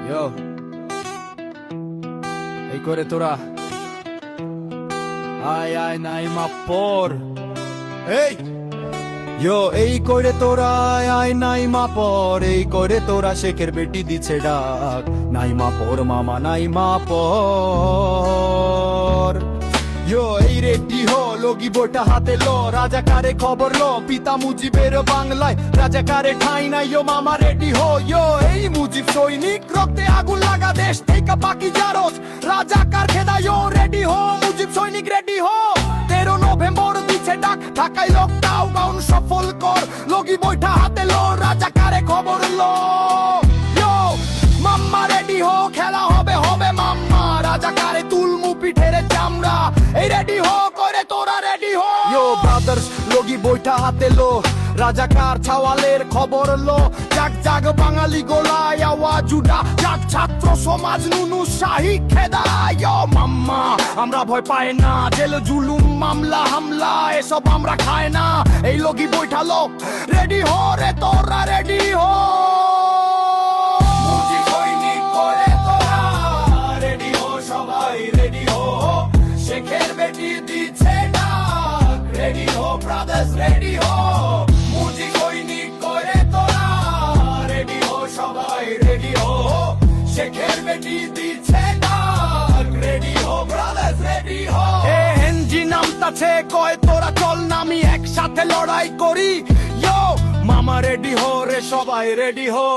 ইয়ো এই করে তোরা আয় আয় নাইমা পর এই ইয়ো এই করে তোরা আয় আয় নাইমা পর এই করে তোরা শেখের বেটি দিছে ডাক নাইমা পর মামা নাইমা পর ইয়ো এই রেডি হো লগি বইটা হাতে লো রাজাকারে খবর লো পিতা মুজিবের বাংলায় রাজাকারে ঠাই নাই ইয়ো মামা রেডি হো ইয়ো এই মুজিব সৈনিক রক্তে আগুন লাগা দেশ থেকে বাকি জারজ রাজাকার খেদা ইয়ো রেডি হো মুজিব সৈনিক রেডি হো 13 নভেম্বর দিছে ডাক ঢাকায় লকডাউন সফল কর লগি বইটা হাতে লো রাজাকারে খবর লো ইয়ো মাম্মা রেডি হো খেলা হবে হবে মাম্মা রাজাকারে তুলমু পিঠের চামড়া এই রেডি হো করে তোরা রেডি হো ইয়ো ব্রাদার্স লগি বইটা হাতে লো রাজাকার ছাওয়ালের খবর লো জাগ জাগ বাঙালি গোলায় আওয়াজ উঠা জাগ ছাত্র সমাজ নুনু শাহী খেদা ইয়ো মাম্মা আমরা ভয় পাই না জেল জুলুম মামলা হামলা এসব আমরা খায় না এই লগি বইটা লো রেডি হো রে তোরা রেডি হো শেখের বেটি দিচ্ছে ডাক রেডি হো ব্রাদার্স রেডি হো মুজি সৈনিক করে তোরা রেডি হো সবাই রেডি হো শেখের বেটি দিচ্ছে ডাক রেডি হো ব্রাদার্স রেডি হো এ হেনজি নামতাছে কয় তোরা চল নামি একসাথে লড়াই করি ইয়ো মামা রেডি হো রে সবাই রেডি হো